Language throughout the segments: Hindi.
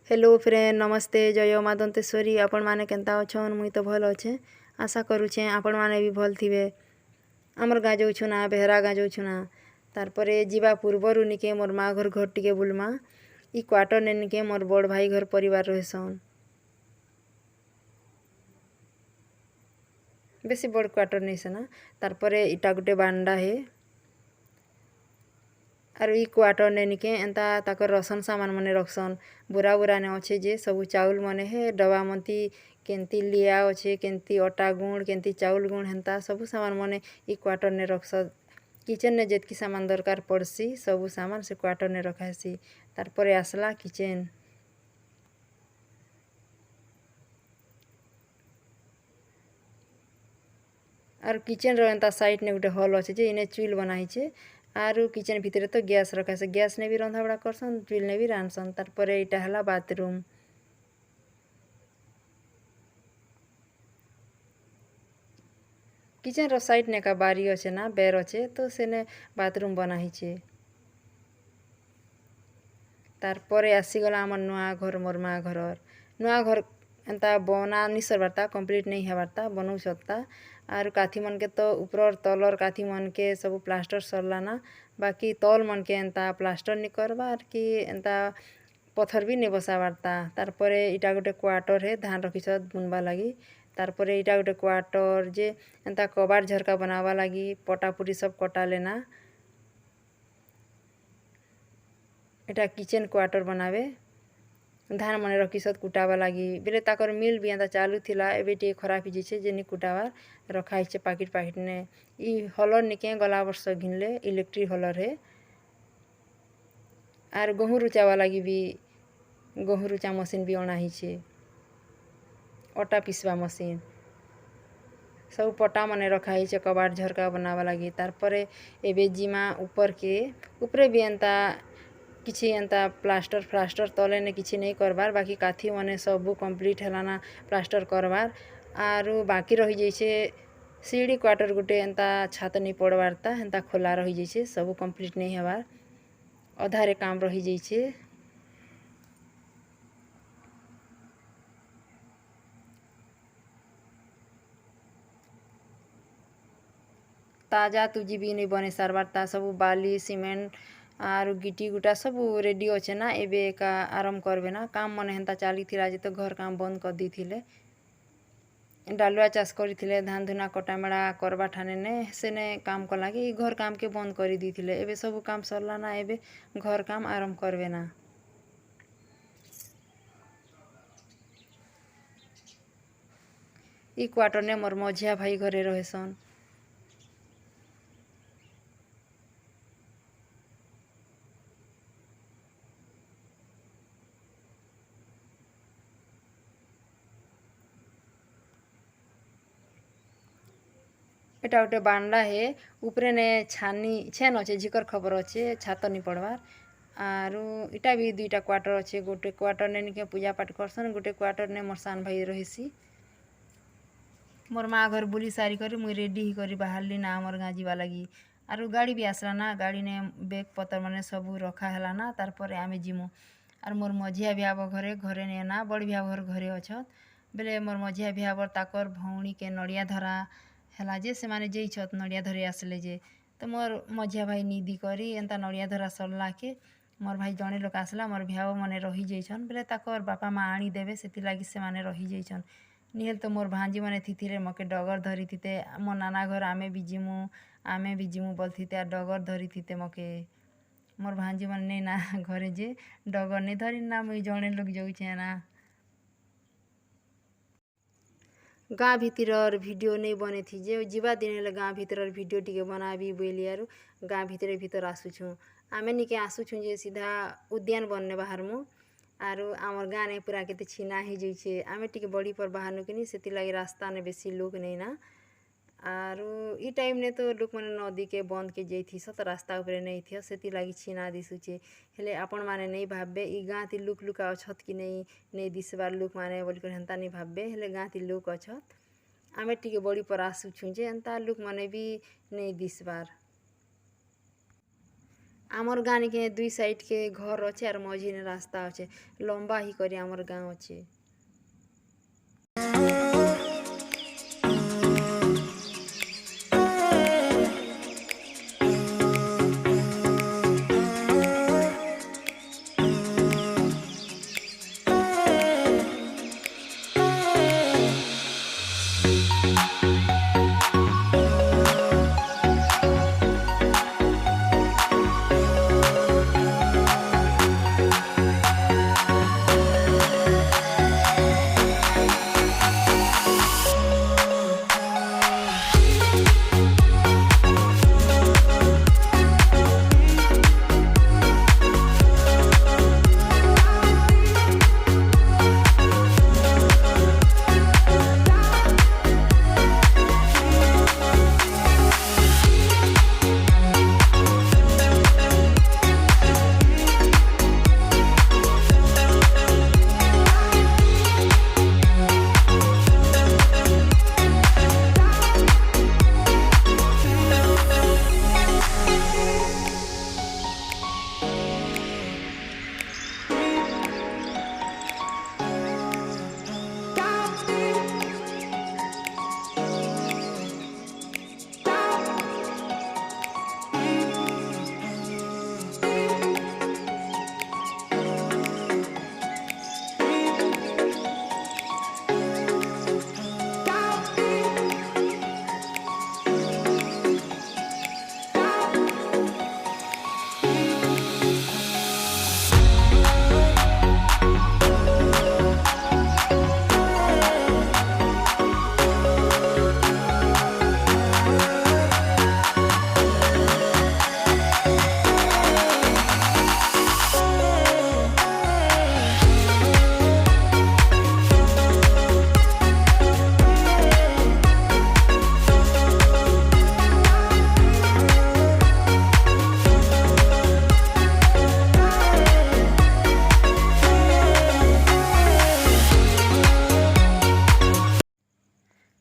हेलो फ्रेंड नमस्ते जय माँ दंतेश्वरी आपण माने केंता अछन मुई तो भल अच्छे आशा करुछे आपण माने भी भल थिबे। आमर गाँ जाऊछु ना बेहरा गाँ जाऊछु ना तारपरे जीवा पूर्वरु निके मोर माँ घर घर टिके बुलमा ई क्वार्टर ने निके मोर बड़ भाई घर परिवार रहसन। बेसी बड़ क्वार्टर नहीं सेना तारपरे इटा गुटे बांडा है आर ई क्वार्टर ने निके एंता ताकर रसन सामान मने रखसन बुरा बुरा ने अच्छे जे सबू चाउल मने है डबा मती केंती लिया अच्छे केंती अटा गुण केंती चाउल गुण हेंता सबू सामान मने ई क्वार्टर ने रखस। किचन ने जेतकी सामान दरकार पड़सी सबू सामान से क्वार्टर ने रखासी। तारपरे आसला किचन आर किचन रो एंता साइड ने गुटे हॉल अच्छे जे इने चुइल बनाइछे आरु किचन भितरे तो गैस रखासे गैस ने भी रंधा बड़ा करसन चुइल ने भी रांधसन। तारपरे इटा हला बाथरूम किचन रो साइड ने का बारी अच्छे ना बेर अच्छे तो सेने बाथरूम बनाइछे। तारपरे आसीगला आमर नुआ घर मोर माँ घरर नुआ घर एंता बना नि सरबारता कंप्लीट नहीं हेबारता बनौ सत्ता आर काथी मन के तो ऊपर तलर काथी मन के सब प्लास्टर सरला ना बाकी तल मन के एंता प्लास्टर नि करबार कि एंता पत्थर भी नहीं बसाबारता। तारपरे इटा गोटे क्वार्टर है धान रखिछत बुनबा लगी। तारपरे इटा गोटे क्वार्टर जे एंता कबाड़ झरका बनावा लगी पटापुटी सब कटा लेना। एटा किचन क्वार्टर बनावे धान मने रखिसत कुटावा लगी बेले ताकर मिल भी एंता चालू थिला एबे टे खराब ही जेछे जेनी कुटावा रखाइछे पाकिट पाकिट ने। ई हलर निके गला वर्ष घिनले इलेक्ट्रिक हलर है आर गहूँ रुचावा लगी भी गहूँ रुचा मशीन भी अणाइछे अटा पिसवा मशीन सब पटा मने रखाइछे कबाड़ झरका बनावा लगी। तारपरे एबे जिमा ऊपर के ऊपरे भी एंता किछि एंता प्लास्टर फ्लास्टर तले ने किछि नहीं करबार बाकी काथी मने सबू कंप्लीट हेलाना प्लास्टर करबार आरु बाकी रही जैसे सीढ़ी क्वार्टर गुटे एंता छात नहीं पड़बारता एंता खोला रही जैसे सबू कंप्लीट नहीं हेबार अधारे काम रही जैसे। ताजा तुजी भी नहीं बने सारबारता सबू बाली सीमेंट आरु गिटी गुटा सब रेडी अच्छे ना एबे का आरंभ करबे ना काम मने हेंता चली थिला जे तो घर काम बंद कर दी थिले डालुआ चाष करी थिले धान धुना कटा मेड़ा करबा ठाने ने सेने काम कर लागी घर काम के बंद करी दी थिले एबे सब काम सरला ना एबे घर काम आरंभ करबे ना। ई क्वार्टर ने मोर मझिया भाई घरे रहेसन। एटा गोटे बांडा है ऊपरे ने छानी छेन अच्छे झिकर खबर अच्छे छात नहीं पड़बार आरु इटा भी दुईटा क्वार्टर अच्छे गोटे क्वार्टर ने निके पूजा पाठ करसन गोटे क्वार्टर ने मोर सान भाई रहिसी। मोर माँ घर बुली सारी कर मुई रेडी ही करी बाहरली ना आमर गाँ जीवा लगी आरु गाड़ी भी आसला ना गाड़ी ने बेग पतर माने सबू रखा हैला ना तारपरे आमे जिमु आर मोर मझिया बिहाव घरे घरे ने ना बड़ बिहाव घर घरे अछत बेले मोर मझिया बिहावर ताकर भौणी के नड़िया धरा हैला जे से माने जेइछत नड़िया धरे आसले जे तो मोर मझिया भाई निदी करी एंता नड़िया धरा सरला के मोर भाई जड़े लोक आसला मोर बिहाव मने रही जाइछन बेले ताकर बापा माँ आनी देवे सेति लागी से माने रही जाइछन निहेल तो मोर भांजी मने थिथिरे मके डगर धरी थिते मोर नाना घर आमे भी जिमु बोल थिते आ डगर धरी थिते मके मोर भांजी मने ना घरे जे डगर नहीं धरी ना मुई जड़े लोक जाउछे ना। गाँ भितर वीडियो नहीं बने थी जे जीवा दिन हेले गाँ भितर वीडियो टिके बनाबी बोली आरु गाँ भितर आसुछु आमे निके आसुछु जे सीधा उद्यान बनने बाहर मु आरु आमर गाँ ने पूरा केते छीना ही जाइछे आमे टिके बड़ी पर बाहर नुकिनी सेति लागी रास्ता ने बेसी लोग नहीं ना आरु ई टाइम ने तो लोक माने नदी के बंद के जैथिस तो रास्ता ऊपर नहीं थिय सेति लागी छीना दिसुचे हेले आपण माने नहीं भाबबे ई गाँ ती लुक लुका अछत कि नहीं दिसबार लोक माने बोली कर हेंता नहीं भाबबे हेले गाँ ती लोक अछत आमे टिके बड़ी पर आसुछु जे एंता लोक माने भी नहीं दिसबार ଆମର୍ ଗାଁ ନିକେ ଦୁଇ ସାଇଡ୍ के घर ଅଛେ ଆର୍ ମଝିରେ ରାସ୍ତା ଅଛେ ଲମ୍ବା ହେଇକରି ଆମର୍ ଗାଁ ଅଛେ।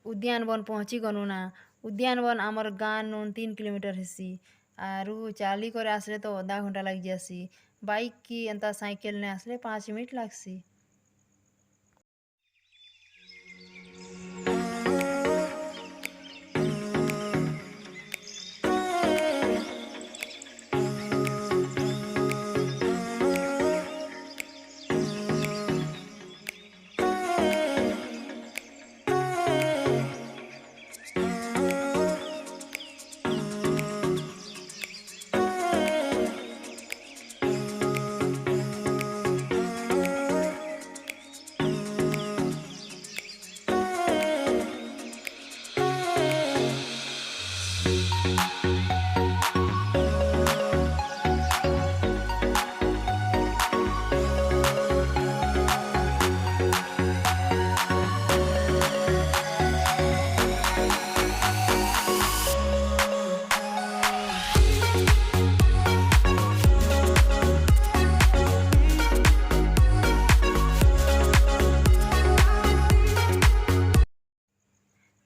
ଉଦ୍ୟାନବନ ପହଞ୍ଚି ଗନୁ ନା। ଉଦ୍ୟାନବନ ଆମର୍ ଗାଁ ନୁ 3 କିଲୋମିଟର ହେସି ଆରୁ ଚାଲି କରି ଆସିଲେ ତ ଅଧା ଘଣ୍ଟା ଲାଗି ଯାସି। ବାଇକ୍ କି ଏନ୍ତା ସାଇକେଲନେ ଆସିଲେ 5 ମିନିଟ୍ ଲାଗ୍ସି।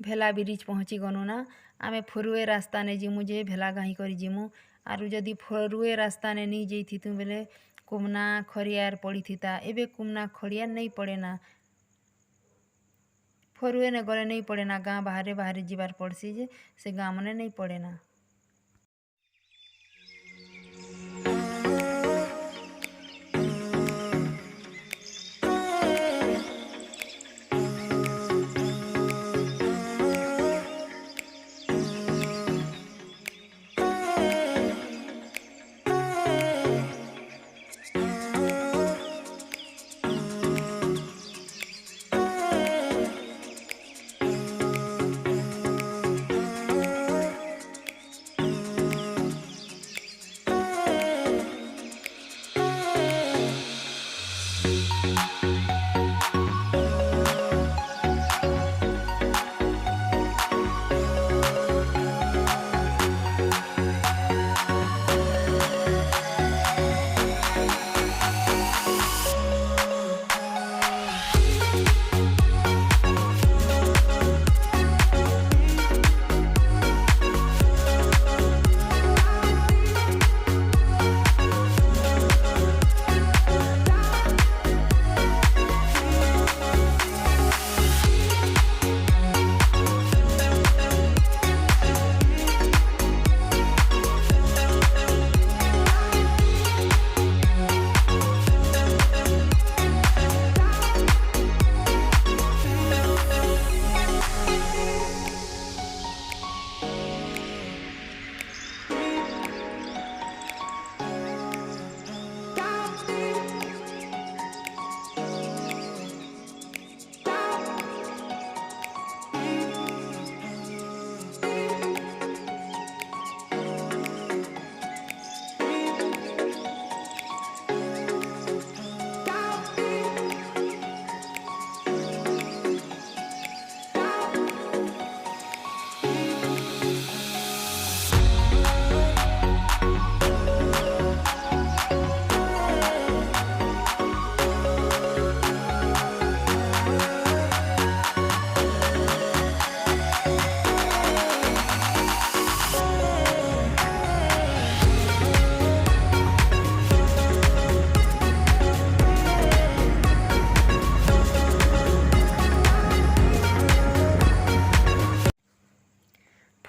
ଭେଲା ବ୍ରିଜ୍ ପହଞ୍ଚି ଗନୁ ନା। ଆମେ ଫରୁଏ ରାସ୍ତାନେ ଯିମୁ ଯେ ଭେଲା ଗାହିଁ କରି ଯିମୁ। ଆରୁ ଯଦି ଫରୁଏ ରାସ୍ତାନେ ନେଇ ଯାଇଥିତୁ ବେଲେ କୁମନା ଖରିଆର ପଡ଼ିଥିତା। ଏବେ କୁମନା ଖଡ଼ିଆର ନେଇ ପଡ଼େନା। ଫରୁଏ ନେ ଗଲେ ନେଇ ପଡ଼େନା। ଗାଁ ବାହାରେ ବାହାରେ ଯିବାର ପଡ଼ସି ଯେ ସେ ଗାଁ ମାନେ ନେଇ ପଡ଼େନା।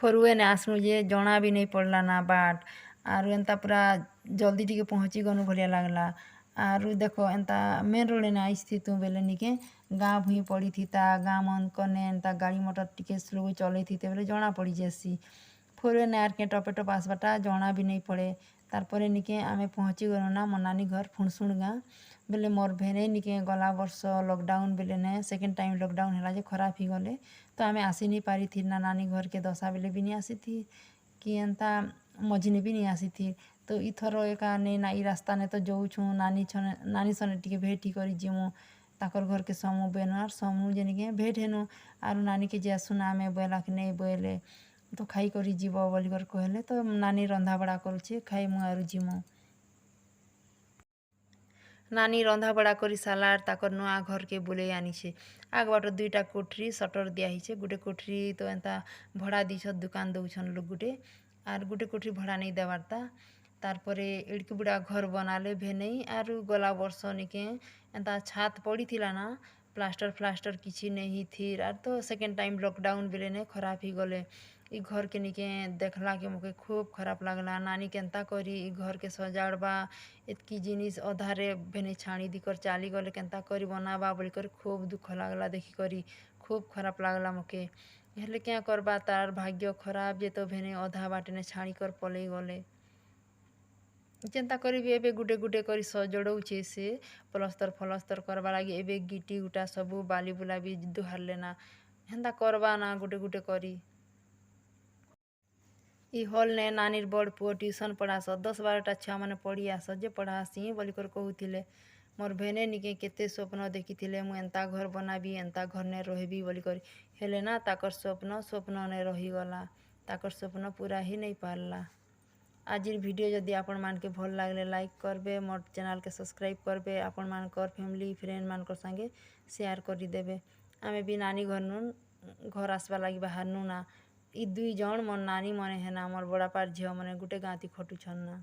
ଫରୁଏନେ ଆସ୍ନୁ ଯେ ଜଣା ବି ନେଇ ପଡ଼୍ଲା ନା ବାଟ୍ ଆରୁ ଏନ୍ତା ପୁରା ଜଲ୍ଦି ଟିକେ ପହଞ୍ଚି ଗନୁ ଭଲିଆ ଲାଗ୍ଲା। ଆରୁ ଦେଖ ଏନ୍ତା ମେନ୍ ରୋଡ଼୍ନେ ଆଇଥିତୁଁ ବେଲେ ନିକେ ଗାଁ ଭୁଇଁ ପଡ଼ିଥିତା ଗାଁ ମନ୍କନେ ଏନ୍ତା ଗାଡ଼ି ମଟର୍ ଟିକେ ସ୍ଲୋ ଚଲେଇଥିତେ ବେଲେ ଜଣା ପଡ଼ି ଯାଏସି। ଫରୁଏନେ ଆର୍କେ ଟପେ ଟପ୍ ଆସ୍ବାଟା ଜଣା ବି ନେଇ ପଡ଼େ। ତାର୍ପରେ ନିକେ ଆମେ ପହଞ୍ଚି ଗଲୁ ନା ମୋର୍ ନାନୀ ଘର୍ ଫୁଣସୁଣ୍ ଗାଁ। ବେଲେ ମୋର୍ ଭେନେଇ ନିକେ ଗଲା ବର୍ଷ ଲକ୍ଡାଉନ୍ ବେଲେନେ ସେକେଣ୍ଡ୍ ଟାଇମ୍ ଲକ୍ଡାଉନ୍ ହେଲା ଯେ ଖରାପ୍ ହେଇଗଲେ। ତ ଆମେ ଆସି ନି ପାରିଥିନା ନାନୀ ଘର୍କେ ଦଶା ବେଲେ ବି ନି ଆସିଥି କି ଏନ୍ତା ମଝିନେ ବି ନି ଆସିଥି। ତ ଇଥର ଏକା ନେନା ଇ ରାସ୍ତାନେ ତ ଯଉଛୁଁ ନାନୀ ସନେ ଟିକେ ଭେଟ୍ ହେଇକରି ଯିମୁ। ତାକର୍ ଘର୍କେ ସମୁ ବେନୁ ଆର୍ ସମୁ ଯେ ନିକେ ଭେଟ୍ ହେନୁ ଆରୁ ନାନୀକେ ଯାଏସୁଁ ଆମେ ବଏଲାକି ନେଇ ବଏଲେ ତ ଖାଇକରି ଯିବ ବଲିକରି କହେଲେ ତ ନାନୀ ରନ୍ଧାବଢ଼ା କରୁଛେ ଖାଇମୁ ଆରୁ ଯିମୁ। ନାନୀ ରନ୍ଧାବଢ଼ା କରି ସାର୍ଲା ଆର୍ ତାକର୍ ନୂଆ ଘର୍କେ ବୁଲେଇ ଆନିଛେ। ଆଗ୍ ବାଟ ଦୁଇଟା କୋଠରୀ ସଟର୍ ଦିଆହେଇଛେ। ଗୁଟେ କୋଠରୀ ତ ଏନ୍ତା ଭଡ଼ା ଦେଇଛନ୍ ଦୁକାନ୍ ଦଉଛନ୍ ଲୋକ୍ ଗୁଟେ ଆର୍ ଗୁଟେ କୋଠରୀ ଭଡ଼ା ନେଇ ଦେବାର୍ ତା। ତାର୍ପରେ ଏଡ଼୍କି ବୁଡ଼ା ଘର୍ ବନାଲେ ଭେନେଇ ଆରୁ ଗଲା ବର୍ଷ ନିକେ ଏନ୍ତା ଛାତ୍ ପଡ଼ିଥିଲା ନା ପ୍ଲାଷ୍ଟର୍ ଫ୍ଲାଷ୍ଟର୍ କିଛି ନେଇ ହେଇଥିର୍ ଆର୍ ତ ସେକେଣ୍ଡ୍ ଟାଇମ୍ ଲକ୍ଡାଉନ୍ ବେଲେନେ ଖରାପ୍ ହେଇଗଲେ। ଇ ଘର୍କେ ନିକେ ଦେଖ୍ଲାକେ ମକେ ଖୋବ୍ ଖରାପ୍ ଲାଗ୍ଲା। ନାନୀ କେନ୍ତା କରି ଇ ଘର୍କେ ସଜାଡ଼୍ବା ଏତ୍କି ଜିନିଷ୍ ଅଧାରେ ଭେନେ ଛାଣି ଦେଇକରି ଚାଲିଗଲେ କେନ୍ତା କରି ବନାବା ବୋଲିକରି ଖୋବ୍ ଦୁଃଖ ଲାଗ୍ଲା ଦେଖିକରି ଖୋବ୍ ଖରାପ୍ ଲାଗ୍ଲା ମକେ। ହେଲେ କିଆଁ କର୍ବା ତାର୍ ଭାଗ୍ୟ ଖରାପ୍ ଯେ ତ ଭେନେ ଅଧା ବାଟନେ ଛାଡ଼ିକରି ପଲେଇ ଗଲେ। ଯେନ୍ତା କରି ବି ଏବେ ଗୁଟେ ଗୁଟେ କରି ସଜଡ଼ଉଛେ ସେ ପ୍ଲସ୍ତର୍ ଫଲସ୍ତର୍ କର୍ବା ଲାଗି ଏବେ ଗିଟି ଗୁଟା ସବୁ ବାଲି ବୁଲା ବି ଦୁହାର୍ଲେ ନା ହେନ୍ତା କର୍ବା ନା ଗୁଟେ ଗୁଟେ କରି। ଇ ହଲ୍ନେ ନାନୀର୍ ବଡ଼୍ ପୁଅ ଟ୍ୟୁସନ୍ ପଢ଼ାସ 10-12ଟା ଛୁଆମାନେ ପଢ଼ି ଆସ ଯେ ପଢ଼ାସିଁ ବୋଲିକରି କହୁଥିଲେ। ମୋର୍ ଭେନେ ନିକେ କେତେ ସ୍ୱପ୍ନ ଦେଖିଥିଲେ ମୁଁ ଏନ୍ତା ଘର୍ ବନାବି ଏନ୍ତା ଘର୍ନେ ରହେବି ବୋଲିକରି ହେଲେ ନା ତାକର୍ ସ୍ୱପ୍ନନେ ରହିଗଲା। ତାକର୍ ସ୍ୱପ୍ନ ପୁରା ହେଇ ନେଇ ପାର୍ଲା। ଆଜିର୍ ଭିଡ଼ିଓ ଯଦି ଆପଣମାନ୍କେ ଭଲ୍ ଲାଗ୍ଲେ ଲାଇକ୍ କର୍ବେ ମୋର୍ ଚ୍ୟାନେଲ୍କେ ସବ୍ସ୍କ୍ରାଇବ୍ କର୍ବେ ଆପଣମାନ୍କର୍ ଫ୍ୟାମିଲି ଫ୍ରେଣ୍ଡ୍ ସାଙ୍ଗେ ସେୟାର୍ କରିଦେବେ। ଆମେ ବି ନାନୀ ଘର୍ନୁ ଘର୍ ଆସ୍ବାର୍ ଲାଗି ବାହାର୍ନୁ ନା। ଇ 2 ଜଣ୍ ମୋର୍ ନାନୀ ମନେ ହେନା ମୋର୍ ବଡ଼ବାପାର୍ ଝିଅମାନେ ଗୁଟେ ଗାଁଥି ଖଟୁଛନ୍ ନା।